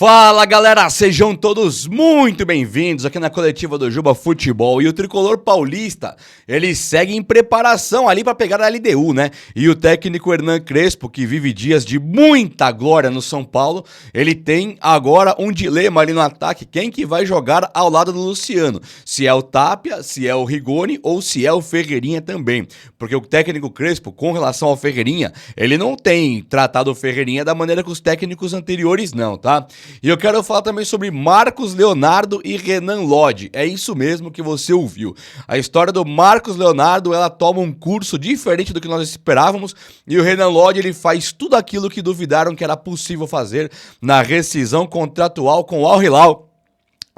Fala galera, sejam todos muito bem-vindos aqui na coletiva do Juba Futebol. E o tricolor paulista, ele segue em preparação ali para pegar a LDU, né? E o técnico Hernan Crespo, que vive dias de muita glória no São Paulo, ele tem agora um dilema ali no ataque, quem que vai jogar ao lado do Luciano? Se é o Tapia, se é o Rigoni ou se é o Ferreirinha também. Porque o técnico Crespo, com relação ao Ferreirinha, ele não tem tratado o Ferreirinha da maneira que os técnicos anteriores não, tá? E eu quero falar também sobre Marcos Leonardo e Renan Lodge. É isso mesmo que você ouviu. A história do Marcos Leonardo, ela toma um curso diferente do que nós esperávamos. E o Renan Lodge, ele faz tudo aquilo que duvidaram que era possível fazer na rescisão contratual com o Al Hilal.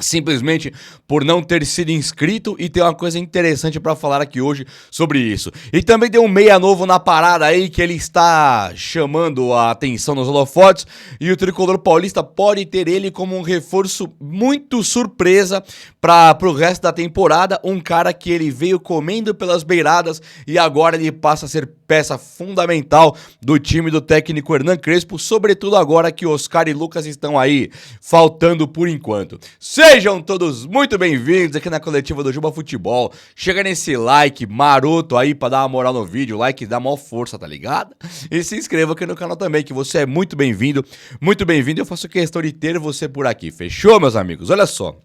Simplesmente por não ter sido inscrito, e tem uma coisa interessante para falar aqui hoje sobre isso. E também tem um meia novo na parada aí que ele está chamando a atenção nos holofotes, e o tricolor paulista pode ter ele como um reforço muito surpresa para o resto da temporada, um cara que ele veio comendo pelas beiradas e agora ele passa a ser peça fundamental do time do técnico Hernan Crespo, sobretudo agora que Oscar e Lucas estão aí faltando por enquanto. Sejam todos muito bem-vindos aqui na coletiva do Juba Futebol. Chega nesse like maroto aí pra dar uma moral no vídeo, like dá maior força, tá ligado? E se inscreva aqui no canal também, que você é muito bem-vindo, muito bem-vindo. Eu faço questão de ter você por aqui, fechou, meus amigos? Olha só.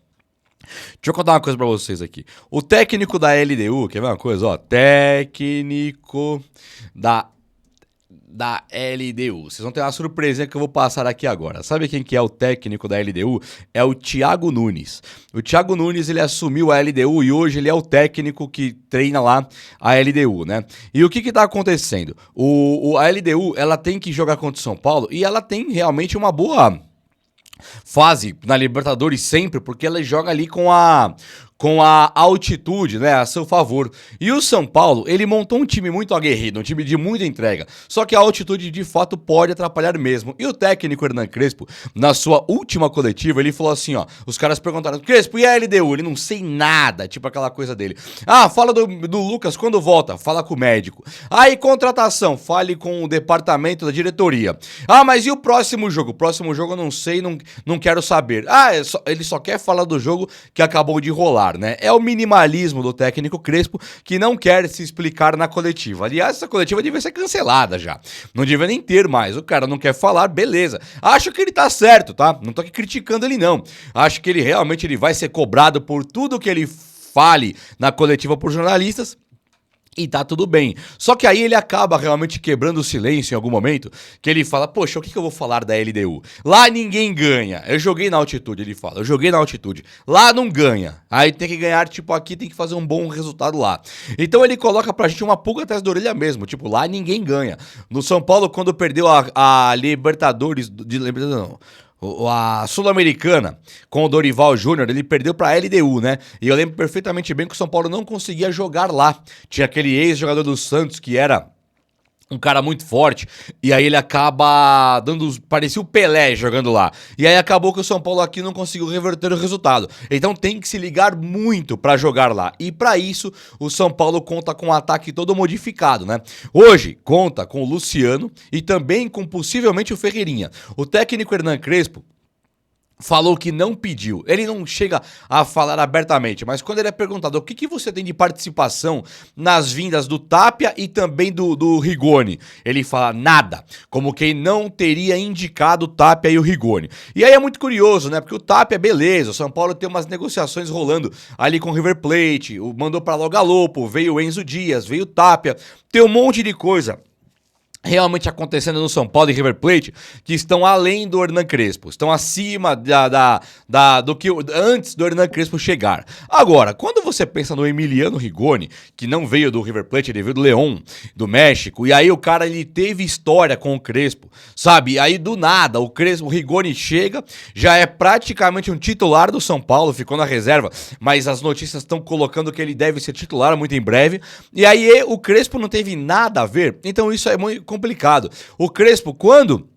Deixa eu contar uma coisa pra vocês aqui. O técnico da LDU, quer ver uma coisa? Ó, técnico da LDU. Vocês vão ter uma surpresinha que eu vou passar aqui agora. Sabe quem que é o técnico da LDU? É o Thiago Nunes. O Thiago Nunes, ele assumiu a LDU e hoje ele é o técnico que treina lá a LDU, né? E o que tá acontecendo? A LDU, ela tem que jogar contra o São Paulo e ela tem realmente uma boa fase na Libertadores sempre, porque ela joga ali com a altitude, né, a seu favor. E o São Paulo, ele montou um time muito aguerrido, um time de muita entrega. Só que a altitude, de fato, pode atrapalhar mesmo. E o técnico Hernan Crespo, na sua última coletiva, ele falou assim, ó, os caras perguntaram, Crespo, e a LDU? Ele não sei nada, tipo aquela coisa dele. Ah, fala do Lucas quando volta, fala com o médico. Aí, contratação, fale com o departamento da diretoria. Ah, mas e o próximo jogo? O próximo jogo eu não sei, não quero saber. Ah, ele só quer falar do jogo que acabou de rolar. Né? É o minimalismo do técnico Crespo, que não quer se explicar na coletiva. Aliás, essa coletiva devia ser cancelada já. Não devia nem ter mais. O cara não quer falar, beleza. Acho que ele tá certo, tá? Não tô aqui criticando ele, não. Acho que ele realmente vai ser cobrado por tudo que ele fale na coletiva por jornalistas. E tá tudo bem. Só que aí ele acaba realmente quebrando o silêncio em algum momento, que ele fala, poxa, o que eu vou falar da LDU? Lá ninguém ganha. Eu joguei na altitude, ele fala. Eu joguei na altitude. Lá não ganha. Aí tem que ganhar, tipo, aqui tem que fazer um bom resultado lá. Então ele coloca pra gente uma pulga atrás da orelha mesmo. Tipo, lá ninguém ganha. No São Paulo, quando perdeu a Libertadores, a Sul-Americana com o Dorival Júnior, ele perdeu pra LDU, né? E eu lembro perfeitamente bem que o São Paulo não conseguia jogar lá. Tinha aquele ex-jogador do Santos que era um cara muito forte, e aí ele acaba parecia o Pelé jogando lá. E aí acabou que o São Paulo aqui não conseguiu reverter o resultado. Então tem que se ligar muito pra jogar lá. E pra isso, o São Paulo conta com um ataque todo modificado, né? Hoje, conta com o Luciano e também com possivelmente o Ferreirinha. O técnico Hernan Crespo falou que não pediu. Ele não chega a falar abertamente, mas quando ele é perguntado o que você tem de participação nas vindas do Tapia e também do Rigoni, ele fala nada, como quem não teria indicado o Tapia e o Rigoni. E aí é muito curioso, né? Porque o Tapia, beleza, o São Paulo tem umas negociações rolando ali com o River Plate, mandou pra lá o Galopo, veio o Enzo Dias, veio o Tapia, tem um monte de coisa realmente acontecendo no São Paulo e River Plate, que estão além do Hernan Crespo, estão acima do que antes do Hernan Crespo chegar. Agora, quando você pensa no Emiliano Rigoni, que não veio do River Plate, ele veio do León, do México, e aí o cara, ele teve história com o Crespo, sabe? E aí do nada, o Rigoni chega, já é praticamente um titular do São Paulo, ficou na reserva, mas as notícias estão colocando que ele deve ser titular muito em breve, e aí o Crespo não teve nada a ver, então isso é muito complicado. O Crespo, quando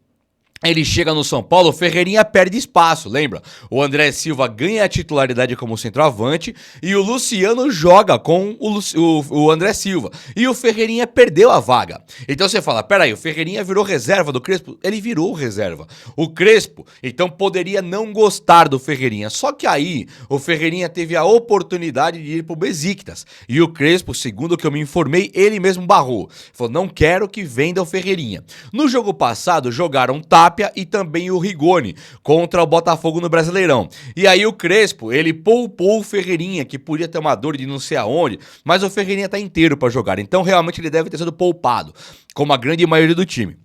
Ele chega no São Paulo, o Ferreirinha perde espaço, lembra? O André Silva ganha a titularidade como centroavante e o Luciano joga com o André Silva. E o Ferreirinha perdeu a vaga. Então você fala, peraí, o Ferreirinha virou reserva do Crespo? Ele virou reserva. O Crespo, então, poderia não gostar do Ferreirinha. Só que aí, o Ferreirinha teve a oportunidade de ir pro Besiktas. E o Crespo, segundo o que eu me informei, ele mesmo barrou. Falou, não quero que venda o Ferreirinha. No jogo passado, jogaram Tapia e também o Rigoni contra o Botafogo no Brasileirão. E aí o Crespo, ele poupou o Ferreirinha, que podia ter uma dor de não sei aonde, mas o Ferreirinha tá inteiro pra jogar, então realmente ele deve ter sido poupado, como a grande maioria do time.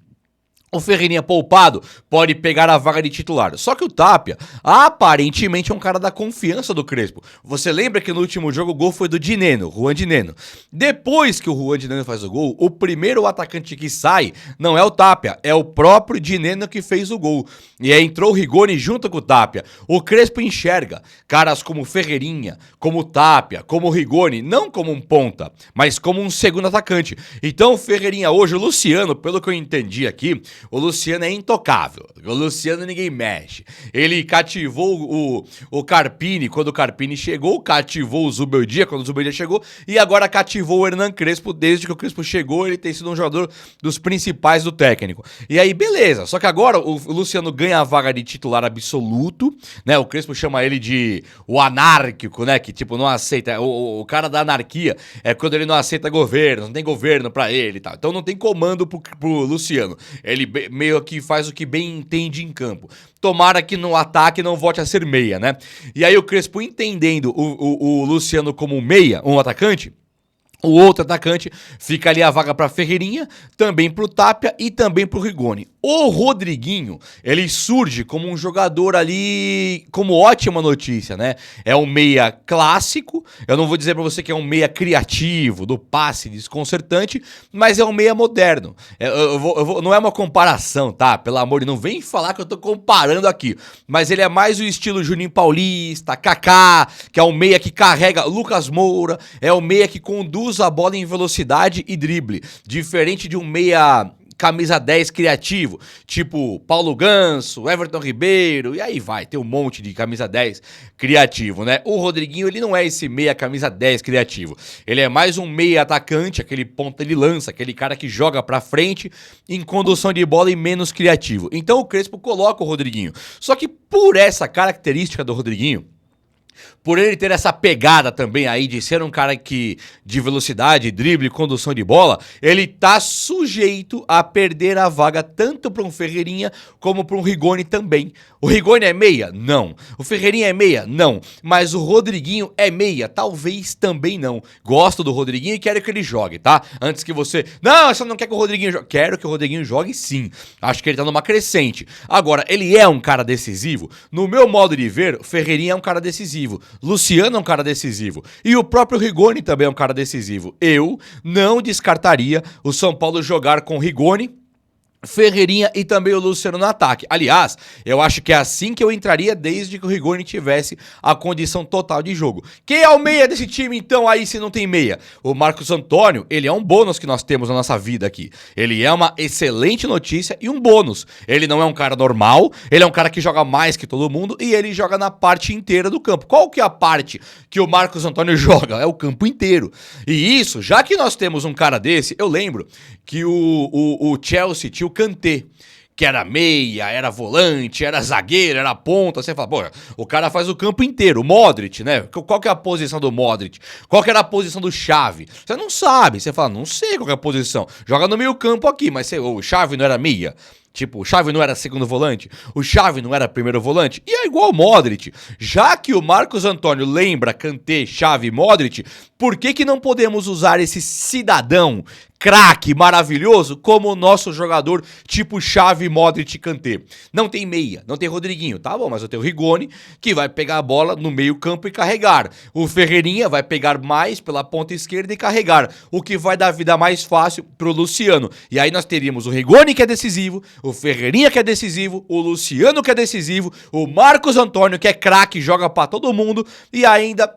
O Ferreirinha poupado pode pegar a vaga de titular. Só que o Tapia, aparentemente, é um cara da confiança do Crespo. Você lembra que no último jogo o gol foi do Dineno, Juan Dineno. Depois que o Juan Dineno faz o gol, o primeiro atacante que sai não é o Tapia, é o próprio Dineno que fez o gol. E aí entrou o Rigoni junto com o Tapia. O Crespo enxerga caras como o Ferreirinha, como o Tapia, como o Rigoni, não como um ponta, mas como um segundo atacante. Então o Ferreirinha hoje, o Luciano, pelo que eu entendi aqui, o Luciano é intocável. O Luciano ninguém mexe. Ele cativou o Carpini quando o Carpini chegou, cativou o Zubeldia quando o Zubeldia chegou e agora cativou o Hernan Crespo. Desde que o Crespo chegou, ele tem sido um jogador dos principais do técnico. E aí, beleza. Só que agora o Luciano ganha a vaga de titular absoluto, né? O Crespo chama ele de o anárquico, né? Que tipo, não aceita. O cara da anarquia é quando ele não aceita governo, não tem governo pra ele e tal. Então não tem comando pro Luciano. Ele meio que faz o que bem entende em campo. Tomara que no ataque não volte a ser meia, né? E aí o Crespo, entendendo o Luciano como meia, um atacante, o outro atacante fica ali a vaga para Ferreirinha, também para o Tapia e também para o Rigoni. O Rodriguinho, ele surge como um jogador ali, como ótima notícia, né? É um meia clássico, eu não vou dizer para você que é um meia criativo, do passe desconcertante, mas é um meia moderno. Não é uma comparação, tá? Pelo amor de Deus, não vem falar que eu tô comparando aqui. Mas ele é mais o estilo Juninho Paulista, Kaká, que é um meia que carrega, Lucas Moura, é o meia que conduz a bola em velocidade e drible, diferente de um meia camisa 10 criativo, tipo Paulo Ganso, Everton Ribeiro, e aí vai, tem um monte de camisa 10 criativo, né? O Rodriguinho, ele não é esse meia camisa 10 criativo, ele é mais um meia atacante, aquele ponta de lança, aquele cara que joga pra frente em condução de bola e menos criativo. Então o Crespo coloca o Rodriguinho, só que por essa característica do Rodriguinho, por ele ter essa pegada também aí de ser um cara que de velocidade, drible, condução de bola, ele tá sujeito a perder a vaga tanto para um Ferreirinha como para um Rigoni também. O Rigoni é meia? Não. O Ferreirinha é meia? Não. Mas o Rodriguinho é meia? Talvez também não. Gosto do Rodriguinho e quero que ele jogue, tá? Antes que você... Não, você não quer que o Rodriguinho jogue. Quero que o Rodriguinho jogue sim. Acho que ele tá numa crescente. Agora, ele é um cara decisivo? No meu modo de ver, o Ferreirinha é um cara decisivo. Luciano é um cara decisivo. E o próprio Rigoni também é um cara decisivo. Eu não descartaria o São Paulo jogar com Rigoni, Ferreirinha e também o Luciano no ataque. Aliás, eu acho que é assim que eu entraria desde que o Rigoni tivesse a condição total de jogo. Quem é o meia desse time, então, aí, se não tem meia? O Marcos Antônio, ele é um bônus que nós temos na nossa vida aqui. Ele é uma excelente notícia e um bônus. Ele não é um cara normal, ele é um cara que joga mais que todo mundo e ele joga na parte inteira do campo. Qual que é a parte que o Marcos Antônio joga? É o campo inteiro. E isso, já que nós temos um cara desse, eu lembro que o Chelsea tinha o Kanté, que era meia, era volante, era zagueiro, era ponta. Você fala, pô, o cara faz o campo inteiro. O Modric, né? Qual que é a posição do Modric? Qual que era a posição do Xavi? Você não sabe. Você fala, não sei qual que é a posição. Joga no meio campo aqui, mas o Xavi não era meia? Tipo, o Xavi não era segundo volante? O Xavi não era primeiro volante? E é igual o Modric. Já que o Marcos Antônio lembra Kanté, Xavi e Modric, por que não podemos usar esse cidadão craque, maravilhoso, como o nosso jogador tipo Xavi, Modric e Kanté? Não tem meia, não tem Rodriguinho, tá bom, mas eu tenho o Rigoni, que vai pegar a bola no meio campo e carregar. O Ferreirinha vai pegar mais pela ponta esquerda e carregar, o que vai dar vida mais fácil pro Luciano. E aí nós teríamos o Rigoni, que é decisivo, o Ferreirinha, que é decisivo, o Luciano, que é decisivo, o Marcos Antônio, que é craque, joga pra todo mundo, e ainda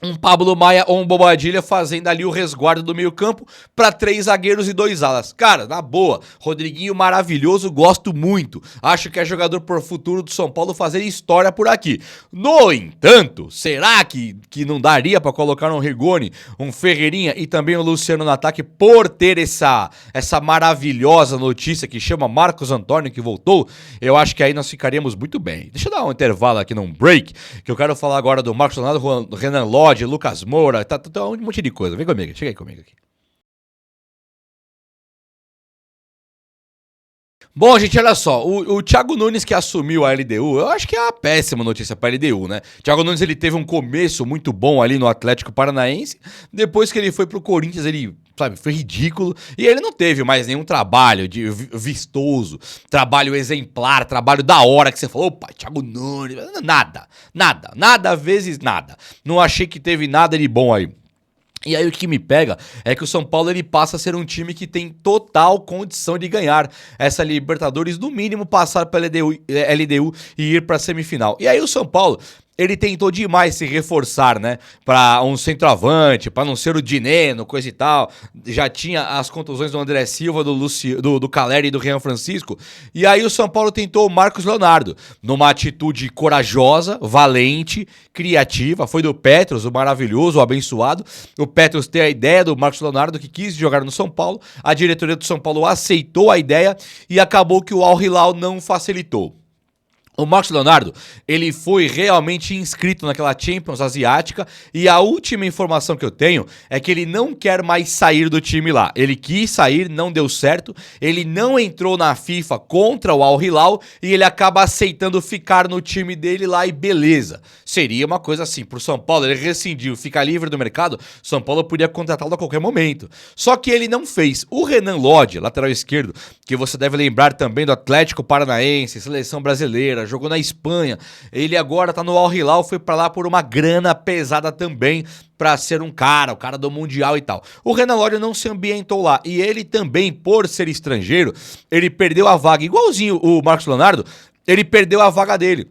um Pablo Maia ou um Bobadilha fazendo ali o resguardo do meio campo para 3 zagueiros e 2 alas. Cara, na boa, Rodriguinho maravilhoso, gosto muito. Acho que é jogador por futuro do São Paulo fazer história por aqui. No entanto, será que não daria para colocar um Rigoni, um Ferreirinha e também o Luciano no ataque por ter essa maravilhosa notícia que chama Marcos Antônio que voltou? Eu acho que aí nós ficaríamos muito bem. Deixa eu dar um intervalo aqui num break, que eu quero falar agora do Marcos Leonardo, Renan Lodge, Lucas Moura, tá um monte de coisa. Vem comigo, chega aí comigo aqui. Bom, gente, olha só, o Thiago Nunes que assumiu a LDU, eu acho que é uma péssima notícia pra LDU, né? Thiago Nunes, ele teve um começo muito bom ali no Atlético Paranaense, depois que ele foi pro Corinthians, ele, sabe, foi ridículo, e ele não teve mais nenhum trabalho de vistoso, trabalho exemplar, trabalho da hora, que você falou, opa, Thiago Nunes, nada, vezes nada. Não achei que teve nada de bom aí. E aí o que me pega é que o São Paulo ele passa a ser um time que tem total condição de ganhar essa Libertadores, no mínimo passar pela LDU e ir para a semifinal. E aí o São Paulo, ele tentou demais se reforçar, né, para um centroavante, para não ser o Dineno, coisa e tal. Já tinha as contusões do André Silva, do Caleri e do Rian Francisco. E aí o São Paulo tentou o Marcos Leonardo, numa atitude corajosa, valente, criativa. Foi do Petros, o maravilhoso, o abençoado. O Petros tem a ideia do Marcos Leonardo, que quis jogar no São Paulo. A diretoria do São Paulo aceitou a ideia e acabou que o Al Hilal não facilitou. O Marcos Leonardo, ele foi realmente inscrito naquela Champions Asiática e a última informação que eu tenho é que ele não quer mais sair do time lá. Ele quis sair, não deu certo, ele não entrou na FIFA contra o Al Hilal e ele acaba aceitando ficar no time dele lá e beleza. Seria uma coisa assim, pro São Paulo, ele rescindiu, fica livre do mercado, São Paulo podia contratá-lo a qualquer momento. Só que ele não fez. O Renan Lodge, lateral esquerdo, que você deve lembrar também do Atlético Paranaense, seleção brasileira, jogou na Espanha, ele agora tá no Al Hilal, foi pra lá por uma grana pesada também, pra ser o cara do Mundial e tal. O Renan Lodge não se ambientou lá, e ele também, por ser estrangeiro, ele perdeu a vaga, igualzinho o Marcos Leonardo, ele perdeu a vaga dele.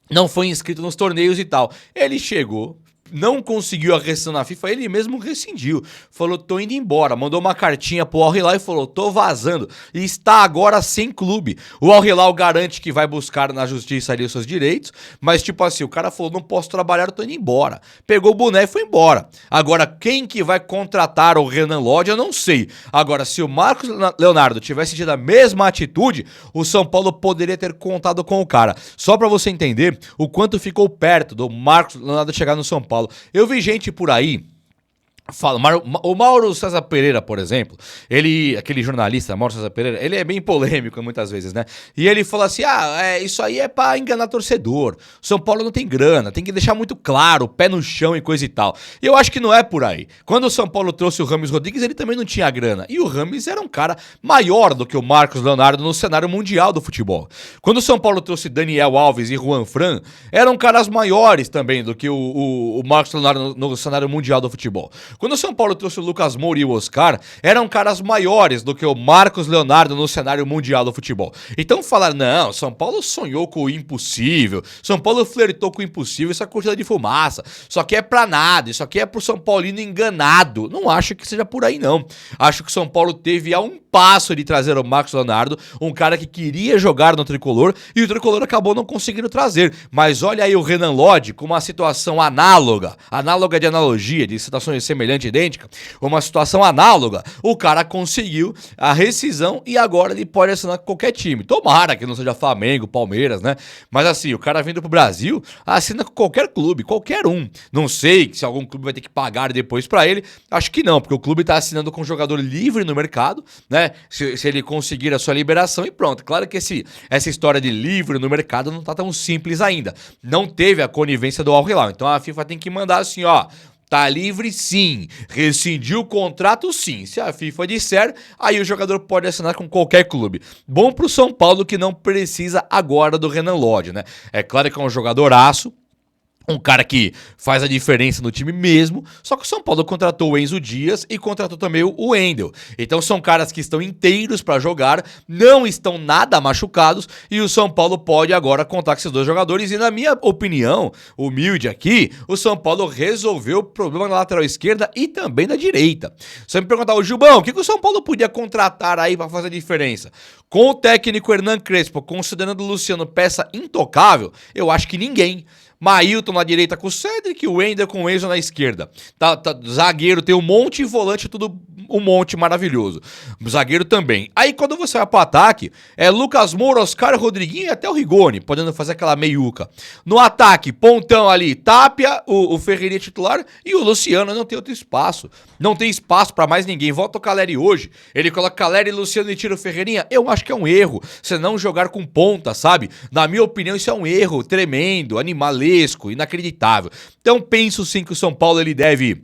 Não foi inscrito nos torneios e tal. Ele chegou, não conseguiu a rescisão na FIFA, ele mesmo rescindiu. Falou, tô indo embora. Mandou uma cartinha pro Al Hilal e falou, tô vazando. E está agora sem clube. O Al Hilal garante que vai buscar na justiça ali os seus direitos, mas tipo assim, o cara falou, não posso trabalhar, eu tô indo embora. Pegou o boné e foi embora. Agora, quem que vai contratar o Renan Lodge, eu não sei. Agora, se o Marcos Leonardo tivesse tido a mesma atitude, o São Paulo poderia ter contado com o cara. Só pra você entender o quanto ficou perto do Marcos Leonardo chegar no São Paulo. Eu vi gente por aí, o Mauro César Pereira, por exemplo, aquele jornalista, Mauro César Pereira, ele é bem polêmico muitas vezes, né? E ele fala assim, isso aí é pra enganar torcedor, São Paulo não tem grana, tem que deixar muito claro, pé no chão e coisa e tal. E eu acho que não é por aí. Quando o São Paulo trouxe o Rames Rodrigues, ele também não tinha grana, e o Rames era um cara maior do que o Marcos Leonardo no cenário mundial do futebol. Quando o São Paulo trouxe Daniel Alves e Juan Fran, eram caras maiores também do que o Marcos Leonardo no cenário mundial do futebol. Quando o São Paulo trouxe o Lucas Moura e o Oscar, eram caras maiores do que o Marcos Leonardo no cenário mundial do futebol. Então falar, não, São Paulo sonhou com o impossível, São Paulo flertou com o impossível, isso é cortina de fumaça, isso aqui é pra nada, isso aqui é pro São Paulino enganado. Não acho que seja por aí, não. Acho que o São Paulo teve a um passo de trazer o Marcos Leonardo, um cara que queria jogar no Tricolor, e o Tricolor acabou não conseguindo trazer. Mas olha aí o Renan Lodge com uma situação análoga de analogia, de situações semelhantes, idêntica, uma situação análoga, o cara conseguiu a rescisão e agora ele pode assinar com qualquer time. Tomara que não seja Flamengo, Palmeiras, né? Mas assim, o cara vindo pro Brasil, assina com qualquer clube, qualquer um. Não sei se algum clube vai ter que pagar depois pra ele, acho que não, porque o clube tá assinando com um jogador livre no mercado, né? Se ele conseguir a sua liberação e pronto. Claro que essa história de livre no mercado não tá tão simples ainda. Não teve a conivência do Al Hilal, então a FIFA tem que mandar assim, ó, tá livre sim, rescindiu o contrato sim, se a FIFA disser, aí o jogador pode assinar com qualquer clube. Bom pro São Paulo que não precisa agora do Renan Lodge, né? É claro que é um jogadoraço, Um cara que faz a diferença no time mesmo, só que o São Paulo contratou o Enzo Dias e contratou também o Wendel. Então são caras que estão inteiros para jogar, não estão nada machucados e o São Paulo pode agora contar com esses dois jogadores. E na minha opinião, humilde aqui, o São Paulo resolveu o problema na lateral esquerda e também na direita. Você me perguntar, o Gilbão, o que o São Paulo podia contratar aí para fazer a diferença? Com o técnico Hernan Crespo, considerando o Luciano peça intocável, eu acho que ninguém. Mailton na direita com o Cedric, o Wender com o Enzo na esquerda. Zagueiro tem um monte e volante tudo um monte maravilhoso. Zagueiro também. Aí quando você vai pro ataque, é Lucas Moura, Oscar, Rodriguinho e até o Rigoni, podendo fazer aquela meiuca. No ataque, pontão ali, Tapia, o Ferreirinha titular e o Luciano não tem outro espaço. Não tem espaço pra mais ninguém. Volta o Caleri hoje, ele coloca Caleri e Luciano e tira o Ferreirinha. Eu acho que é um erro, você não jogar com ponta, sabe? Na minha opinião, isso é um erro tremendo, animalesco, inacreditável. Então penso sim que o São Paulo ele deve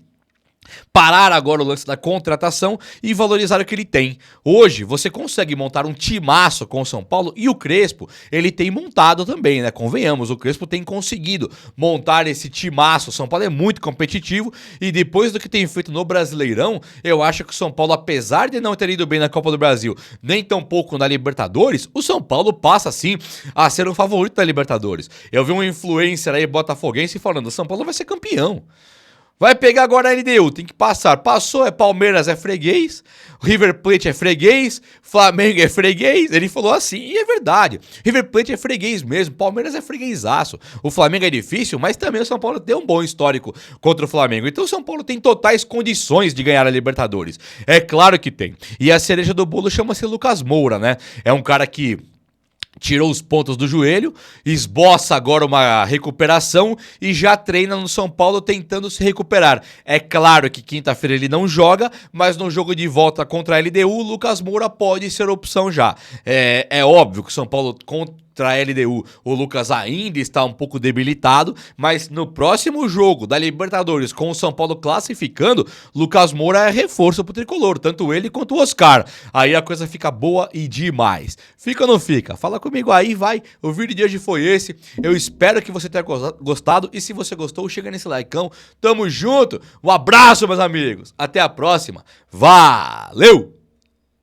parar agora o lance da contratação e valorizar o que ele tem. Hoje, você consegue montar um timaço com o São Paulo e o Crespo, ele tem montado também, né? Convenhamos, o Crespo tem conseguido montar esse timaço. O São Paulo é muito competitivo e depois do que tem feito no Brasileirão, eu acho que o São Paulo, apesar de não ter ido bem na Copa do Brasil, nem tão pouco na Libertadores, o São Paulo passa, sim, a ser um favorito da Libertadores. Eu vi um influencer aí, botafoguense, falando, o São Paulo vai ser campeão. Vai pegar agora a LDU, tem que passar. Passou, é Palmeiras, é freguês. River Plate é freguês. Flamengo é freguês. Ele falou assim, e é verdade. River Plate é freguês mesmo. Palmeiras é freguesaço. O Flamengo é difícil, mas também o São Paulo tem um bom histórico contra o Flamengo. Então o São Paulo tem totais condições de ganhar a Libertadores. É claro que tem. E a cereja do bolo chama-se Lucas Moura, né? É um cara que tirou os pontos do joelho, esboça agora uma recuperação e já treina no São Paulo tentando se recuperar. É claro que quinta-feira ele não joga, mas no jogo de volta contra a LDU, o Lucas Moura pode ser opção já. É óbvio que o São Paulo contra a LDU, o Lucas ainda está um pouco debilitado, mas no próximo jogo da Libertadores com o São Paulo classificando, Lucas Moura é reforço pro tricolor, tanto ele quanto o Oscar. Aí a coisa fica boa e demais. Fica ou não fica? Fala comigo aí, vai. O vídeo de hoje foi esse. Eu espero que você tenha gostado e se você gostou, chega nesse likeão. Tamo junto. Um abraço, meus amigos. Até a próxima. Valeu!